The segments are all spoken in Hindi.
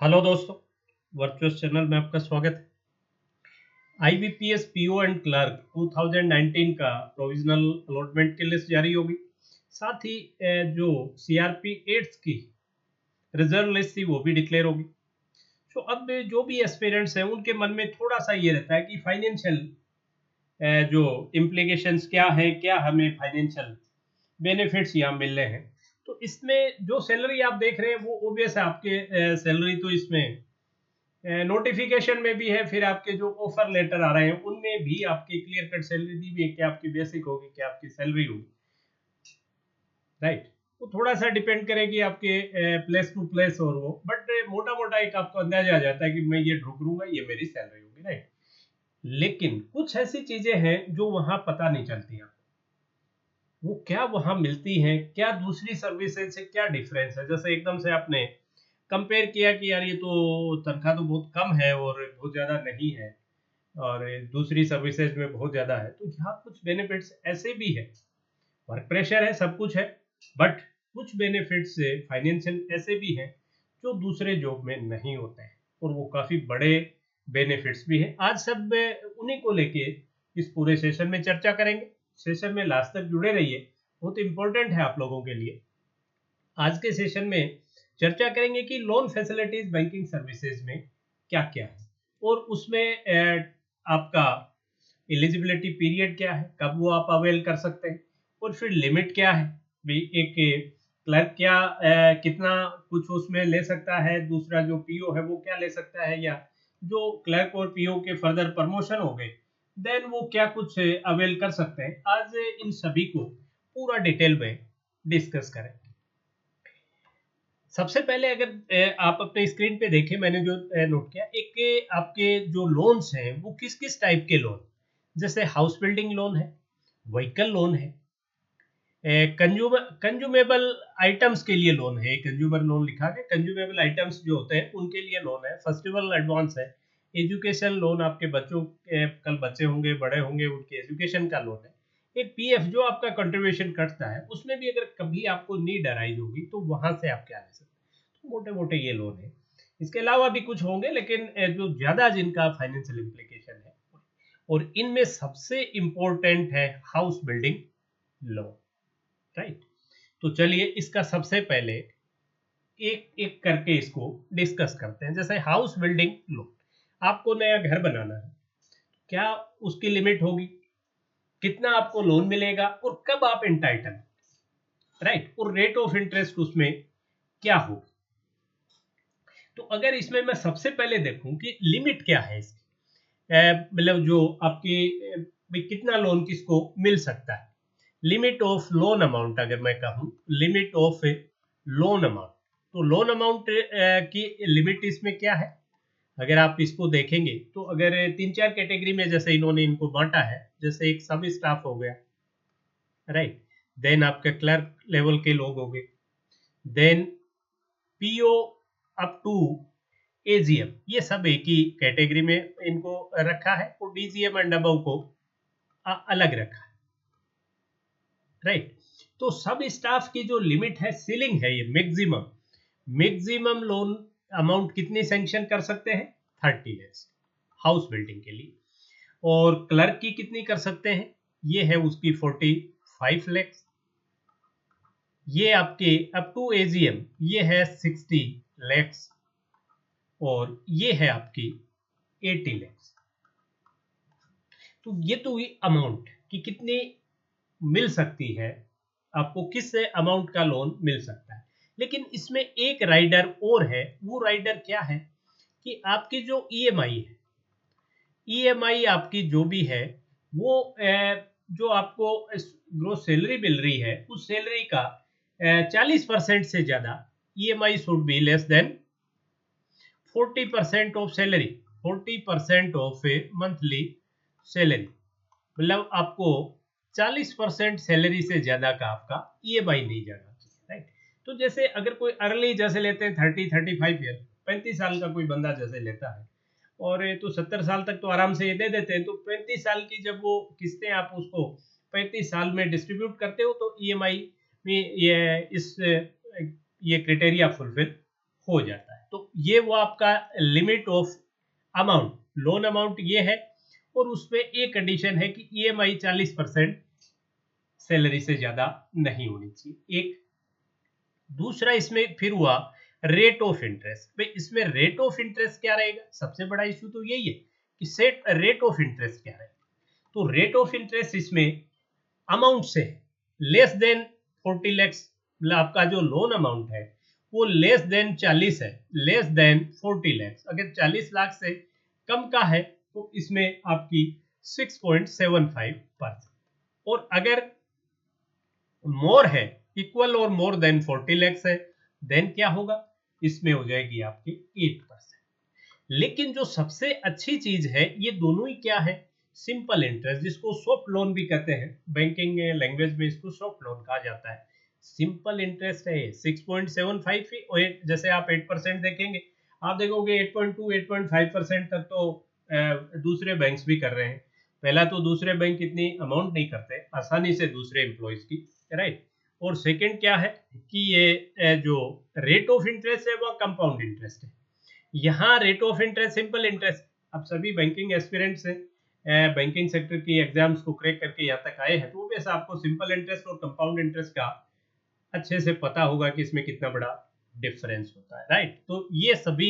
हेलो दोस्तों, वर्चुअल चैनल में आपका स्वागत है। आईबीपीएस पीओ एंड क्लर्क 2019 का प्रोविजनल अलॉटमेंट की लिस्ट जारी होगी। साथ ही जो सीआरपी एट्स की रिजर्व लिस्ट थी वो भी डिक्लेयर होगी। तो अब जो भी एस्पिरेंट्स हैं उनके मन में थोड़ा सा ये रहता है कि फाइनेंशियल जो इम्प्लीकेशंस क्या है, क्या हमें फाइनेंशियल बेनिफिट्स यहाँ मिल रहे हैं। तो इसमें जो सैलरी आप देख रहे हैं वो ओबियस है, आपके सैलरी तो इसमें नोटिफिकेशन में भी है, फिर आपके जो ऑफर लेटर आ रहे हैं उनमें भी आपकी क्लियर कट सैलरी दी हुई है, क्या आपकी बेसिक होगी, क्या आपकी सैलरी होगी, राइट। वो थोड़ा सा डिपेंड करेगी आपके प्लेस टू प्लेस और वो, बट मोटा मोटा एक आपको अंदाजा आ जाता है कि मैं ये ढूंढ लूंगा, ये मेरी सैलरी होगी, राइट। लेकिन कुछ ऐसी चीजें हैं जो वहां पता नहीं चलती आपको, वो क्या वहां मिलती हैं, क्या दूसरी सर्विसेज से क्या डिफरेंस है। जैसे एकदम से आपने कंपेयर किया कि यार ये तो तनख्वाह तो बहुत कम है और बहुत ज़्यादा नहीं है, और दूसरी सर्विसेज में बहुत ज़्यादा है, तो यहाँ कुछ बेनिफिट्स ऐसे भी है। वर्क प्रेशर है, सब कुछ है, बट कुछ बेनिफिट्स फाइनेंशियल ऐसे भी हैं जो दूसरे जॉब में नहीं होते हैं, और वो काफ़ी बड़े बेनिफिट्स भी हैं। आज सब उन्हीं को लेके इस पूरे सेशन में चर्चा करेंगे। सेशन में लास्ट तक जुड़े रहिए, बहुत इंपॉर्टेंट है आप लोगों के लिए। आज के सेशन में चर्चा करेंगे कि लोन फैसिलिटीज बैंकिंग सर्विसेज में क्या क्या है, और उसमें आपका एलिजिबिलिटी पीरियड क्या है, कब वो आप अवेल कर सकते हैं, और फिर लिमिट क्या है भी। एक क्लर्क क्या कितना कुछ उसमें ले सकता है, दूसरा जो पीओ है वो क्या ले सकता है, या जो क्लर्क और पीओ के फर्दर प्रमोशन हो गए देन वो क्या कुछ अवेल कर सकते हैं। आज इन सभी को पूरा डिटेल में डिस्कस करें। सबसे पहले अगर आप अपने स्क्रीन पे देखें, मैंने जो नोट किया, एक आपके जो लोन्स हैं वो किस किस टाइप के लोन, जैसे हाउस बिल्डिंग लोन है, व्हीकल लोन है, कंज्यूमेबल आइटम्स के लिए लोन है, कंज्यूमर लोन लिखा है, कंज्यूमेबल आइटम्स जो होते हैं उनके लिए लोन है, फेस्टिवल एडवांस है, एजुकेशन लोन, आपके बच्चों के कल बच्चे होंगे, बड़े होंगे, उनके एजुकेशन का लोन है, एक पीएफ जो आपका कंट्रीब्यूशन कटता है, उसमें भी अगर कभी आपको नीड अराइज होगी तो वहां से आप क्या ले सकते हैं। तो मोटे मोटे ये लोन है। इसके अलावा भी कुछ होंगे, लेकिन जो ज्यादा जिनका फाइनेंशियल इम्प्लीकेशन है, और इनमें सबसे इंपॉर्टेंट है हाउस बिल्डिंग लोन, राइट। तो चलिए इसका सबसे पहले एक एक करके इसको डिस्कस करते हैं। जैसे हाउस बिल्डिंग लोन, आपको नया घर बनाना है, क्या उसकी लिमिट होगी, कितना आपको लोन मिलेगा, और कब आप इंटाइटल, राइट, और रेट ऑफ इंटरेस्ट उसमें क्या होगी। तो अगर इसमें मैं सबसे पहले देखूं कि लिमिट क्या है इसकी, मतलब जो आपकी भाई कितना लोन किसको मिल सकता है, लिमिट ऑफ लोन अमाउंट अगर मैं कहूँ, लिमिट ऑफ लोन अमाउंट, तो लोन अमाउंट की लिमिट इसमें क्या है। अगर आप इसको देखेंगे तो अगर तीन चार कैटेगरी में जैसे इन्होंने इनको बांटा है, जैसे एक सब स्टाफ हो गया, राइट, देन आपके क्लर्क लेवल के लोग हो गए, then PO up to AGM, ये सब एक ही कैटेगरी में इनको रखा है, और डीजीएम एंड अबव को अलग रखा है, राइट। तो सब स्टाफ की जो लिमिट है, सीलिंग है, ये मैक्सिमम मैक्सिमम लोन अमाउंट कितनी सैंक्शन कर सकते हैं, 30 लैक्स हाउस बिल्डिंग के लिए। और क्लर्क की कितनी कर सकते हैं, ये है उसकी 45 लैक्स। ये आपके अप टू एजीएम ये है 60 लैक्स, और ये है आपकी 80 लैक्स। तो ये तो हुई अमाउंट कि कितनी मिल सकती है, आपको किस अमाउंट का लोन मिल सकता है। लेकिन इसमें एक राइडर और है, वो राइडर क्या है कि आपकी जो ईएमआई है, ईएमआई आपकी जो भी है वो जो आपको ग्रोस सैलरी मिल रही है उस सैलरी का 40% से ज्यादा EMI should be less than 40% of salary, 40% of A monthly salary, मतलब आपको 40% सैलरी से ज्यादा का आपका ईएमआई नहीं जाना चाहिए, राइट। तो जैसे अगर कोई अर्ली जैसे लेते हैं 30-35 ईयर, 35 साल का कोई बंदा जैसे लेता है, और ये तो 70 साल तक तो आराम से ये दे देते हैं, तो 35 साल की जब वो किस्तें आप उसको 35 साल में डिस्ट्रीब्यूट करते हो तो ईएमआई में ये क्राइटेरिया फुलफिल हो जाता है। तो ये वो आपका limit of amount, loan amount ये है, और उसमें एक कंडीशन है कि ईएमआई 40% सैलरी से ज्यादा नहीं होनी चाहिए। एक दूसरा इसमें फिर हुआ रेट ऑफ इंटरेस्ट। भाई इसमें रेट ऑफ इंटरेस्ट क्या रहेगा, सबसे बड़ा इशू तो यही है कि सेट रेट ऑफ इंटरेस्ट क्या रहेगा। तो रेट ऑफ इंटरेस्ट इसमें अमाउंट से लेस देन 40 लैक्स, मतलब आपका जो लोन अमाउंट है वो लेस देन 40 है, लेस देन 40 लैक्स। अगर 40 लाख से कम का है तो इसमें आपकी 6.75%, और अगर मोर है, इक्वल और मोर देन 40 लैक्स है, देन क्या होगा, इसमें हो जाएगी आपकी 8%। लेकिन जो सबसे अच्छी चीज है, ये दोनों ही क्या है, सिंपल इंटरेस्ट, जिसको सॉफ्ट लोन भी कहते हैं, बैंकिंग लैंग्वेज में इसको सॉफ्ट लोन कहा जाता है। सिंपल इंटरेस्ट है 6.75 ही, और जैसे आप 8% देखेंगे, आप देखोगे 8.2 8.5% तक तो दूसरे बैंक्स भी कर रहे हैं। पहला तो दूसरे बैंक इतनी अमाउंट नहीं करते आसानी से दूसरे एम्प्लॉयज की, राइट। और सेकंड क्या है कि ये जो रेट ऑफ इंटरेस्ट है वो कंपाउंड इंटरेस्ट है। यहाँ rate of interest simple interest, अब सभी बैंकिंग एस्पिरेंट्स हैं, बैंकिंग सेक्टर की एग्जाम्स को क्रैक करके यहाँ तक आए हैं, तो वैसे आपको सिंपल इंटरेस्ट और कंपाउंड इंटरेस्ट का अच्छे से पता होगा कि इसमें कितना बड़ा डिफरेंस होता है, राइट। तो ये सभी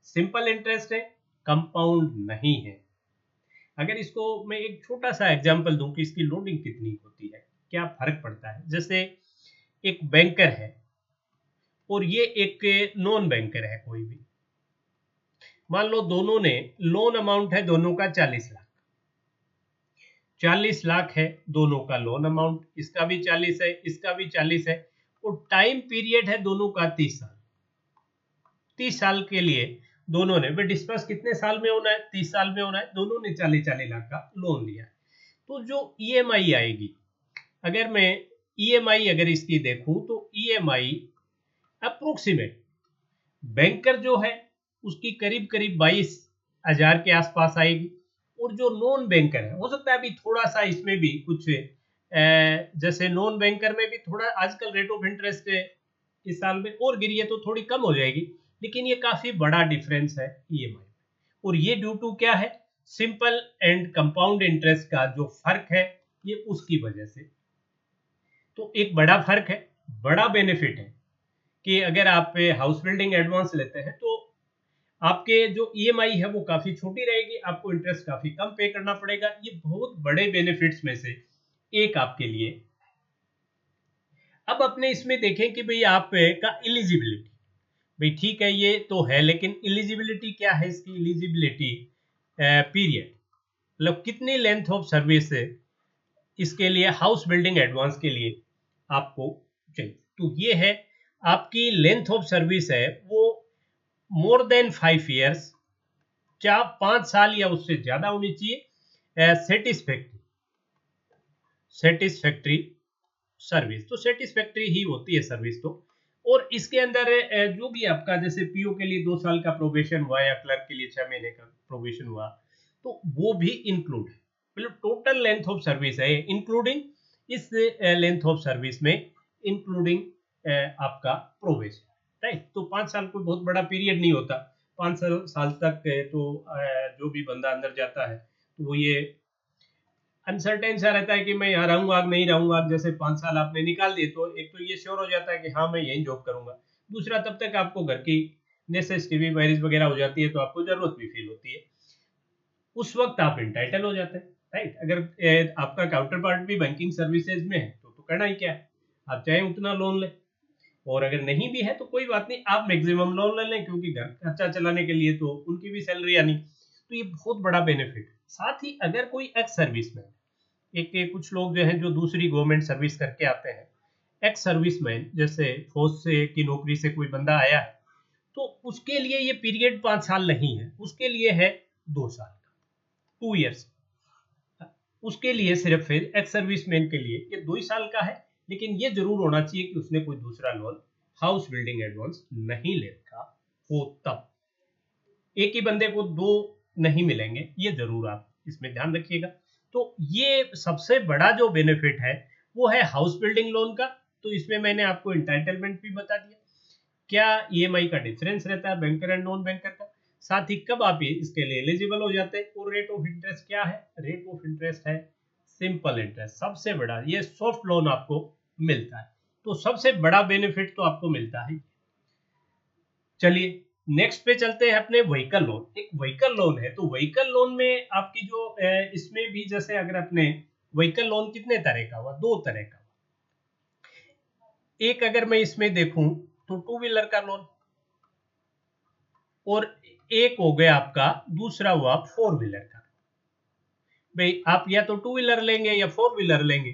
सिंपल इंटरेस्ट है, कंपाउंड नहीं है। अगर इसको मैं एक छोटा सा एग्जांपल दूं कि इसकी लोडिंग कितनी होती है, क्या फर्क पड़ता है। जैसे एक बैंकर है और ये एक नॉन बैंकर है कोई भी, मान लो दोनों ने लोन अमाउंट है दोनों का 40 लाख, 40 लाख है दोनों का लोन अमाउंट, इसका भी 40 है इसका भी 40 है, और टाइम पीरियड है दोनों का 30 साल। 30 साल के लिए दोनों ने, डिस्पर्स कितने साल में होना है, 30 साल में होना है, दोनों ने 40-40 लाख का लोन लिया। तो जो ईएमआई आएगी, अगर मैं ईएमआई अगर इसकी देखूं तो ईएमआई अप्रोक्सीमेट बैंकर जो है उसकी करीब करीब 22,000 के आसपास आएगी, और जो नॉन बैंकर है, हो सकता है अभी थोड़ा सा इसमें भी कुछ जैसे नॉन बैंकर में भी थोड़ा आजकल रेट ऑफ इंटरेस्ट इस साल में और गिरी है तो थोड़ी कम हो जाएगी, लेकिन ये काफी बड़ा डिफरेंस है ईएमआई। और ये ड्यू टू क्या है, सिंपल एंड कंपाउंड इंटरेस्ट का जो फर्क है, ये उसकी वजह से। तो एक बड़ा फर्क है, बड़ा बेनिफिट है कि अगर आप हाउस बिल्डिंग एडवांस लेते हैं तो आपके जो ईएमआई है वो काफी छोटी रहेगी, आपको इंटरेस्ट काफी कम पे करना पड़ेगा। ये बहुत बड़े बेनिफिट्स में से एक आपके लिए। अब अपने इसमें देखें कि भाई आप का एलिजिबिलिटी, भाई ठीक है ये तो है, लेकिन एलिजिबिलिटी क्या है, इसकी एलिजिबिलिटी पीरियड, मतलब कितनी लेंथ ऑफ सर्विस इसके लिए हाउस बिल्डिंग एडवांस के लिए आपको चाहिए। तो ये है आपकी लेंथ ऑफ सर्विस है वो मोर देन 5 ईयर्स, 5 साल या उससे ज्यादा होनी चाहिए। सेटिस्फैक्ट्री सर्विस, तो सेटिस्फैक्ट्री ही होती है सर्विस तो। और इसके अंदर जो भी आपका जैसे पीओ के लिए 2 साल का प्रोबेशन हुआ या क्लर्क के लिए 6 महीने का प्रोबेशन हुआ, तो वो भी इंक्लूड है, मतलब टोटल लेंथ ऑफ सर्विस है इंक्लूडिंग इस लेंथ ऑफ सर्विस में, इंक्लूडिंग आपका प्रोबेशन, राइट। तो 5 साल कोई बहुत बड़ा पीरियड नहीं होता, 5 साल तक तो जो भी बंदा अंदर जाता है तो वो ये अनसर्टेन सा रहता है कि मैं यहाँ रहूंगा नहीं रहूंगा। जैसे 5 साल आपने निकाल दिए तो एक तो ये श्योर हो जाता है कि हाँ मैं यही जॉब करूंगा, दूसरा तब तक आपको घर की नेसेसिटी भी, मैरिज वगैरह हो जाती है तो आपको जरूरत भी फील होती है, उस वक्त आप इंटाइटल हो जाते हैं, राइट। अगर आपका काउंटर पार्ट भी बैंकिंग सर्विसेज में है तो करना ही क्या है, आप चाहे उतना लोन लें, और अगर नहीं भी है तो कोई बात नहीं, आप मैक्सिमम लोन ले लें, क्योंकि घर खर्चा चलाने के लिए तो उनकी भी सैलरी आनी। तो ये बहुत बड़ा बेनिफिट। साथ ही अगर कोई एक्स सर्विसमैन, एक कुछ लोग जो हैं जो दूसरी गवर्नमेंट सर्विस करके आते हैं, एक्स सर्विसमैन जैसे फौज से की नौकरी से कोई बंदा आया है, तो उसके लिए ये पीरियड 5 साल नहीं है, उसके लिए है 2 साल का, 2 ईयर्स। उसके लिए सिर्फ एक्स सर्विसमैन के लिए ये 2 ही साल का है, लेकिन ये जरूर होना चाहिए कि उसने कोई दूसरा लोन हाउस बिल्डिंग एडवांस नहीं ले रखा हो, तब एक ही बंदे को 2 नहीं मिलेंगे, ये जरूर आप इसमें ध्यान रखिएगा। तो ये सबसे बड़ा जो बेनिफिट है वो है हाउस बिल्डिंग लोन का। तो इसमें मैंने आपको इंटाइटलमेंट भी बता दिया, क्या ईएमआई का डिफरेंस रहता है बैंकर एंड नॉन बैंकर का, साथ ही कब आप इसके लिए एलिजिबल हो जाते हैं, और रेट ऑफ इंटरेस्ट क्या है, रेट ऑफ इंटरेस्ट है सिंपल इंटरेस्ट, सबसे बड़ा ये सॉफ्ट लोन आपको मिलता है, तो सबसे बड़ा बेनिफिट तो आपको मिलता है। चलिए नेक्स्ट पे चलते हैं अपने व्हीकल लोन। एक व्हीकल लोन है, तो व्हीकल लोन में आपकी जो इसमें भी जैसे अगर अपने व्हीकल लोन कितने तरह का हुआ, दो तरह का। एक अगर मैं इसमें देखूं तो टू व्हीलर का लोन, और एक हो गया आपका दूसरा हुआ फोर व्हीलर का। भाई आप या तो टू व्हीलर लेंगे या फोर व्हीलर लेंगे,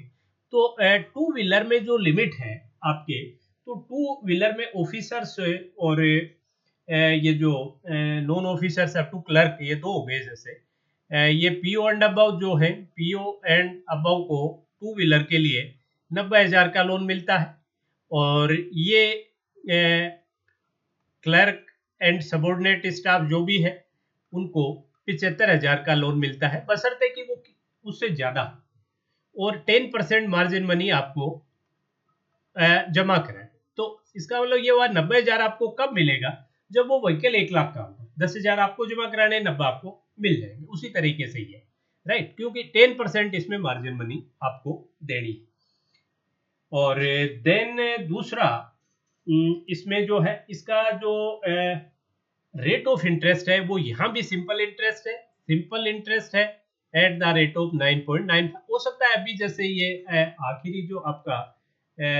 तो टू व्हीलर में जो लिमिट है आपके, तो टू व्हीलर में ऑफिसर्स और ये जो non officers up to clerk, ये दो हो गए जैसे। ये पीओ एंड अबव जो है, पीओ एंड अबव को टू व्हीलर के लिए 90,000 का लोन मिलता है, और ये क्लर्क एंड सबॉर्डिनेट स्टाफ जो भी है उनको 75,000 का लोन मिलता है, बशर्ते कि वो उससे ज्यादा, और 10% मार्जिन मनी आपको जमा कराए। तो इसका मतलब ये हुआ 90,000 आपको कब मिलेगा, जब वो व्हीकल 1 लाख का होगा, 10,000 आपको जमा कराने, 90 आपको मिल जाएंगे। उसी तरीके से ही है, राइट, क्योंकि 10% इसमें मार्जिन मनी आपको देनी है। और देन दूसरा इसमें जो है इसका जो रेट ऑफ इंटरेस्ट है वो यहाँ भी सिंपल इंटरेस्ट है, सिंपल इंटरेस्ट है एट द रेट ऑफ 9.95। हो सकता है अभी जैसे ये आखिरी जो आपका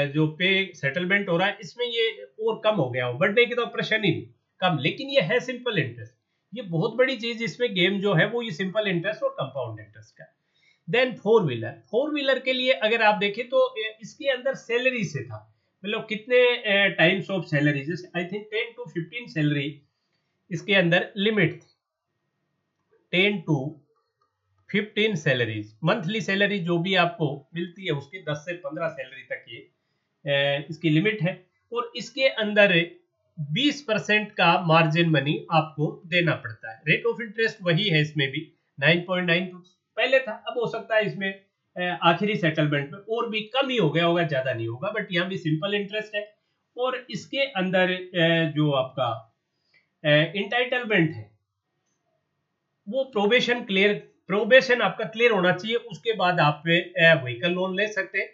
जो पे सेटलमेंट हो रहा है इसमें ये और कम हो गया हो, बढ़ने की तो प्रश्न ही नहीं, कम, लेकिन ये है सिंपल इंटरेस्ट। ये बहुत बड़ी चीज इसमें गेम जो है वो ये सिंपल इंटरेस्ट और कंपाउंड इंटरेस्ट का। Then four wheeler, four wheeler के लिए अगर आप देखें तो इसके अंदर सैलरी से था, मतलब कितने टाइम्स ऑफ सैलरी, जैसे आई थिंक 10 to 15 सैलरी इसके अंदर लिमिट थी, 10 to 15 सैलरीज, मंथली सैलरी जो भी आपको मिलती है उसकी 10 से 15 सैलरी तक ये इसकी लिमिट है, और इसके अंदर 20% का मार्जिन मनी आपको देना पड़ता है। रेट ऑफ इंटरेस्ट वही है इसमें भी 9.92 पहले था, अब हो सकता है इसमें आखिरी सेटलमेंट में और भी कम ही हो गया होगा, ज्यादा नहीं होगा, बट यहाँ भी सिंपल इंटरेस्ट है। और इसके अंदर जो आपका इंटाइटलमेंट है वो प्रोबेशन आपका क्लियर होना चाहिए, उसके बाद आप व्हीकल लोन ले सकते हैं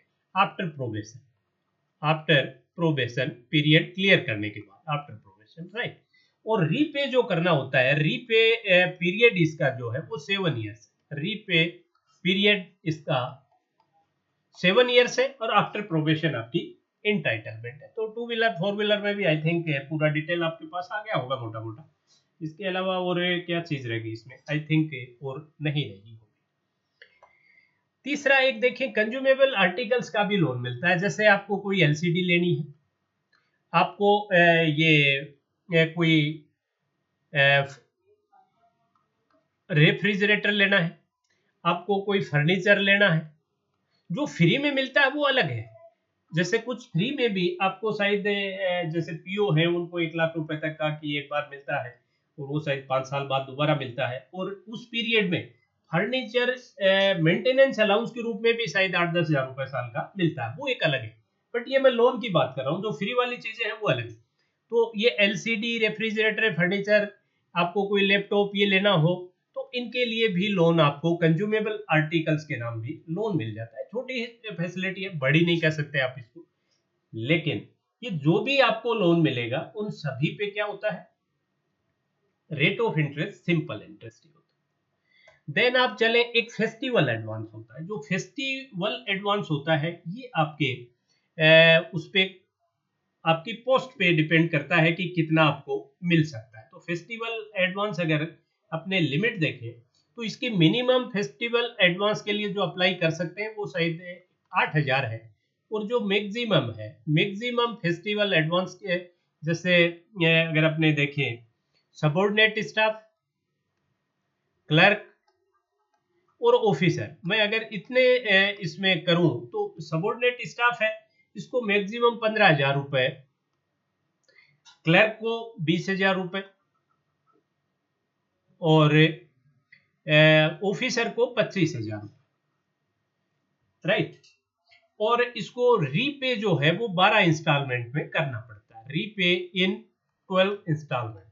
आफ्टर प्रोबेशन पीरियड क्लियर करने के बाद, आफ्टर प्रोबेशन, राइट। और रीपे जो करना होता है, रीपे पीरियड इसका जो है वो 7 ईयर्स, रीपे पीरियड इसका 7 ईयर्स है, और आफ्टर प्रोबेशन आपकी इंटाइटलमेंट है। तो टू व्हीलर फोर व्हीलर में भी आई थिंक पूरा डिटेल आपके पास आ गया होगा मोटा मोटा। इसके अलावा और क्या चीज रहेगी इसमें, आई थिंक और नहीं रहेगी। तीसरा एक देखिए, कंज्यूमेबल आर्टिकल्स का भी लोन मिलता है, जैसे आपको कोई एलसीडी लेनी है, आपको कोई रेफ्रिजरेटर लेना है, आपको कोई फर्नीचर लेना है, जो फ्री में मिलता है वो अलग है। जैसे कुछ फ्री में भी आपको शायद जैसे पीओ है उनको 1 लाख रुपए तक का कि एक बार मिलता है, और वो शायद 5 साल बाद दोबारा मिलता है, और उस पीरियड में फर्नीचर मेंटेनेंस अलाउंस के रूप में भी शायद 8-10 हजार रुपए साल का मिलता है, वो एक अलग है। बट ये मैं लोन की बात कर रहा हूँ, जो फ्री वाली चीजें हैं वो अलग है। तो ये एलसीडी, रेफ्रिजरेटर, फर्नीचर, आपको कोई लैपटॉप ये लेना हो तो इनके लिए भी लोन आपको कंज्यूमेबल आर्टिकल्स के नाम भी लोन मिल जाता है। छोटी फैसिलिटी है, बड़ी नहीं कह सकते आप इसको, लेकिन ये जो भी आपको लोन मिलेगा उन सभी पे क्या होता है, rate of interest simple interest ही होता है। देन आप चले, एक फेस्टिवल एडवांस होता है, जो फेस्टिवल एडवांस होता है ये आपके उस पे आपकी पोस्ट पे डिपेंड करता है कि कितना आपको मिल सकता है। तो फेस्टिवल एडवांस अगर अपने लिमिट देखें तो इसकी मिनिमम फेस्टिवल एडवांस के लिए जो अप्लाई कर सकते हैं वो शायद 8,000 है, और जो मैक्सिमम है, मैक्सिमम फेस्टिवल एडवांस के जैसे अगर अपने देखें सबॉर्डिनेट स्टाफ, क्लर्क और ऑफिसर, मैं अगर इतने इसमें करूं तो सबॉर्डिनेट स्टाफ है इसको मैक्सिमम 15,000 रुपए, क्लर्क को 20,000 रुपए, और ऑफिसर को 25,000 रुपए, राइट। और इसको रीपे जो है वो 12 इंस्टॉलमेंट में करना पड़ता है, रीपे इन 12 इंस्टॉलमेंट।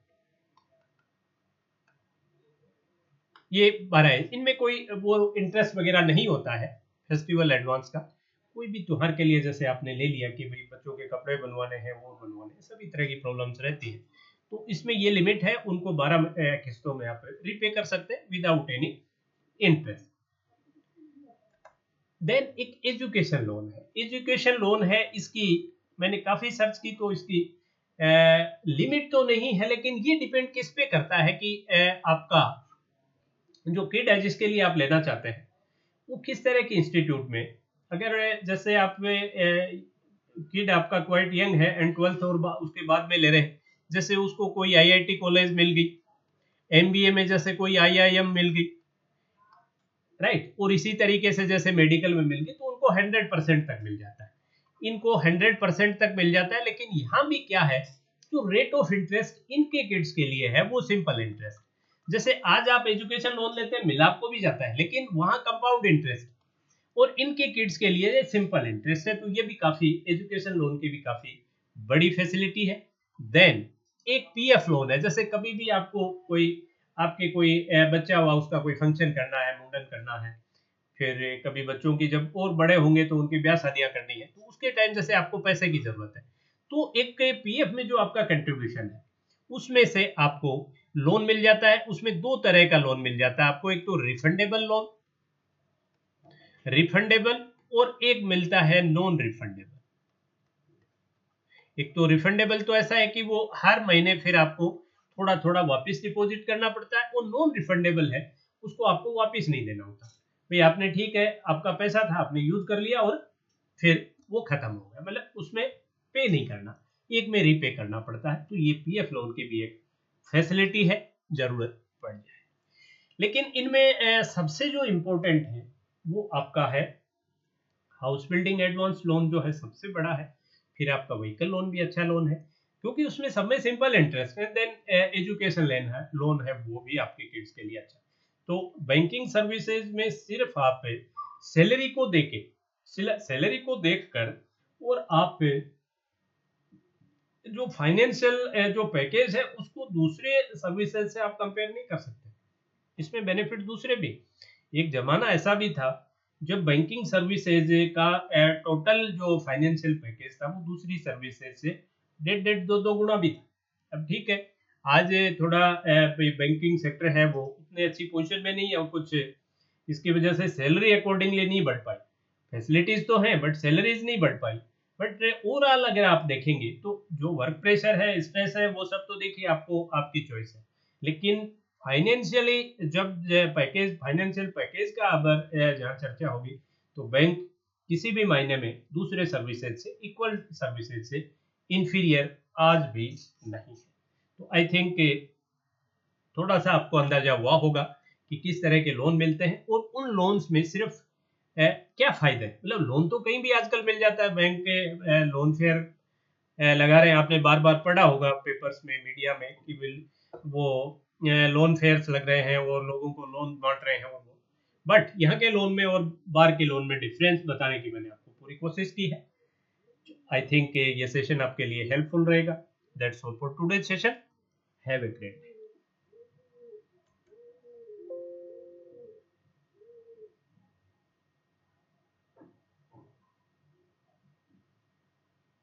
ये 12 है, इनमें कोई वो इंटरेस्ट वगैरह नहीं होता है फेस्टिवल एडवांस का। कोई भी त्योहार के लिए जैसे आपने ले लिया कि भाई बच्चों के कपड़े बनवाने हैं, वो बनवाने हैं, सभी तरह की प्रॉब्लम्स रहती है, तो इसमें ये लिमिट है, उनको 12 किस्तों में आप रीपे कर सकते हैं विदाउट एनी इंटरेस्ट। देन एक एजुकेशन लोन है। एजुकेशन लोन है, इसकी मैंने काफी सर्च की तो इसकी लिमिट तो नहीं है, लेकिन ये डिपेंड किस पे करता है कि आपका जो किड है जिसके लिए आप लेना चाहते हैं वो किस तरह के इंस्टीट्यूट में, अगर जैसे आप किड आपका क्वाइट यंग है एंड 12th और उसके बाद में ले रहे हैं, जैसे उसको कोई आईआईटी कॉलेज मिल गई, एमबीए में जैसे कोई आईआईएम मिल गई, राइट, और इसी तरीके से जैसे मेडिकल में मिल गई, तो उनको 100% तक मिल जाता है, इनको 100% तक मिल जाता है। लेकिन यहाँ भी क्या है, जो रेट ऑफ इंटरेस्ट इनके किड्स के लिए है वो सिंपल इंटरेस्ट। जैसे आज आप एजुकेशन लोन लेते हैं, मिल आपको भी जाता है, लेकिन वहां कंपाउंड इंटरेस्ट, और इनके किड्स के लिए सिंपल इंटरेस्ट है, तो ये भी काफी एजुकेशन लोन की भी काफी बड़ी फैसिलिटी है। देन एक पीएफ लोन है, जैसे कभी भी आपको कोई आपके कोई बच्चा हुआ, उसका कोई फंक्शन करना है, मुंडन करना है, फिर कभी बच्चों की जब और बड़े होंगे तो उनकी ब्याह शादियां करनी है, तो उसके टाइम जैसे आपको पैसे की जरूरत है, तो एक पीएफ में जो आपका कंट्रीब्यूशन है उसमें से आपको लोन मिल जाता है। उसमें दो तरह का लोन मिल जाता है आपको, एक तो रिफंडेबल लोन, रिफंडेबल, और एक मिलता है नॉन रिफंडेबल। एक तो रिफंडेबल तो ऐसा है कि वो हर महीने फिर आपको थोड़ा थोड़ा वापस डिपॉजिट करना पड़ता है, और नॉन रिफंडेबल है, उसको आपको वापस नहीं देना होता। भाई आपने ठीक है, आपका पैसा था, आपने यूज कर लिया और फिर वो खत्म हो गया, मतलब उसमें पे नहीं करना, एक में रीपे करना पड़ता है। तो ये पीएफ लोन की भी एक फैसिलिटी है, जरूरत पड़ जाए। लेकिन इनमें सबसे जो इम्पोर्टेंट है वो आपका है हाउस बिल्डिंग एडवांस लोन, जो है सबसे बड़ा है। फिर आपका व्हीकल लोन भी अच्छा लोन है, क्योंकि उसमें सब में सिंपल इंटरेस्ट है। देन एजुकेशन लोन है, वो भी आपके किड्स के लिए अच्छा है। तो बैंकिंग सर्विसेज में सिर्फ आप सैलरी को देके, सैलरी को देखकर, और आप जो फाइनेंशियल जो पैकेज है उसको दूसरे सर्विसेज से आप कंपेयर नहीं कर सकते, इसमें बेनिफिट दूसरे भी। एक जमाना ऐसा भी था जब बैंकिंग सर्विसेज का टोटल जो फाइनेंशियल पैकेज था वो दूसरी सर्विसेज से 1.5-2 गुना भी था। अब ठीक है, आज थोड़ा बैंकिंग सेक्टर है वो उतने अच्छी पोजीशन में नहीं है, और कुछ इसकी वजह से सैलरी अकॉर्डिंगली नहीं बढ़ पाई। फैसिलिटीज तो हैं बट सैलरीज नहीं बढ़ पाई। बट ओवरऑल अगर आप देखेंगे तो जो वर्क प्रेशर है, स्ट्रेस है, वो सब तो देखिए आपको आपकी चॉइस है। लेकिन फाइनेंशियली जब पैकेज, फाइनेंशियल पैकेज का अगर जहाँ चर्चा होगी, तो बैंक किसी भी मायने में दूसरे सर्विसेज से, इक्वल सर्विसेज से इंफीरियर आज भी नहीं है। तो आई थिंक थोड़ा सा आपको अंदाजा हुआ होगा कि किस तरह के लोन मिलते हैं, और उन लोन्स में सिर्फ क्या फायदे हैं। मतलब लोन तो कहीं भी आजकल मिल जाता है, बैंक के लोन फेयर लगा रहे हैं, आपने बार बार पढ़ा होगा पेपर्स में, मीडिया में कि वो लोन फेयर्स लग रहे हैं और लोगों को लोन बांट रहे हैं, और वो, बट यहाँ के लोन में और बाहर के लोन में डिफरेंस बताने की मैंने आपको पूरी कोशिश की है। आई थिंक ये सेशन आपके लिए हेल्पफुल रहेगा। That's all for today session. Have a great day.